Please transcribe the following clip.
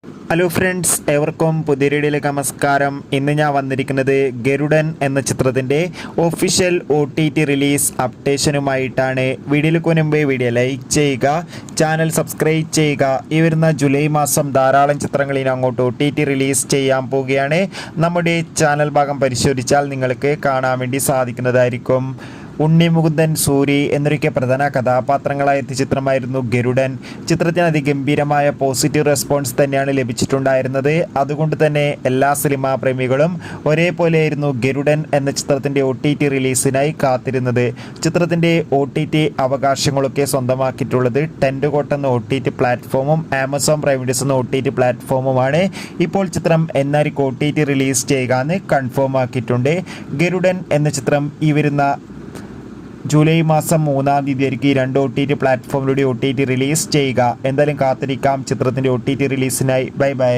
Hello friends, ഏവർക്കും പുതിയ വീഡിയോയിലേക്ക് നമസ്കാരം. ഇന്ന് ഞാൻ വന്നിരിക്കുന്നത് ഗരുഡൻ എന്ന ചിത്രത്തിൻ്റെ ഒഫീഷ്യൽ OTT റിലീസ് അപ്ഡേഷനുമായിട്ടാണ്. വീഡിയോയിലേക്ക് മുൻപ് വീഡിയോ ലൈക്ക് ചെയ്യുക, ചാനൽ സബ്സ്ക്രൈബ് ചെയ്യുക. ഈ വരുന്ന ജൂലൈ മാസം ധാരാളം ചിത്രങ്ങൾ അങ്ങോട്ട് OTT റിലീസ് ചെയ്യാൻ പോവുകയാണ്. നമ്മുടെ ചാനൽ ഭാഗം പരിശോധിച്ചാൽ നിങ്ങൾക്ക് കാണാൻ വേണ്ടി സാധിക്കുന്നതായിരിക്കും. ഉണ്ണി മുകുന്ദൻ, സൂരി എന്നൊക്കെ പ്രധാന കഥാപാത്രങ്ങളായ എത്തിയ ചിത്രമായിരുന്നു ഗരുഡൻ. ചിത്രത്തിന് അതിഗംഭീരമായ പോസിറ്റീവ് റെസ്പോൺസ് തന്നെയാണ് ലഭിച്ചിട്ടുണ്ടായിരുന്നത്. അതുകൊണ്ട് തന്നെ എല്ലാ സിനിമാ പ്രേമികളും ഒരേപോലെയായിരുന്നു ഗരുഡൻ എന്ന ചിത്രത്തിൻ്റെ OTT റിലീസിനായി കാത്തിരുന്നത്. ചിത്രത്തിൻ്റെ OTT അവകാശങ്ങളൊക്കെ സ്വന്തമാക്കിയിട്ടുള്ളത് ടെൻറ്റ് എന്ന OTT പ്ലാറ്റ്ഫോമും ആമസോൺ പ്രൈം വീഡിയോസ് എന്ന OTT പ്ലാറ്റ്ഫോമുമാണ്. ഇപ്പോൾ ചിത്രം എന്നായിരിക്കും OTT റിലീസ് ചെയ്യുക എന്ന് കൺഫേം ആക്കിയിട്ടുണ്ട്. ഗരുഡൻ എന്ന ചിത്രം ഈ വരുന്ന ജൂലൈ മാസം 3-ാം തീയതി ആയിരിക്കും ഈ രണ്ട് OTT പ്ലാറ്റ്ഫോമിലൂടെ OTT റിലീസ് ചെയ്യുക. എന്തായാലും കാത്തിരിക്കാം ചിത്രത്തിൻ്റെ OTT റിലീസിനായി. Bye bye.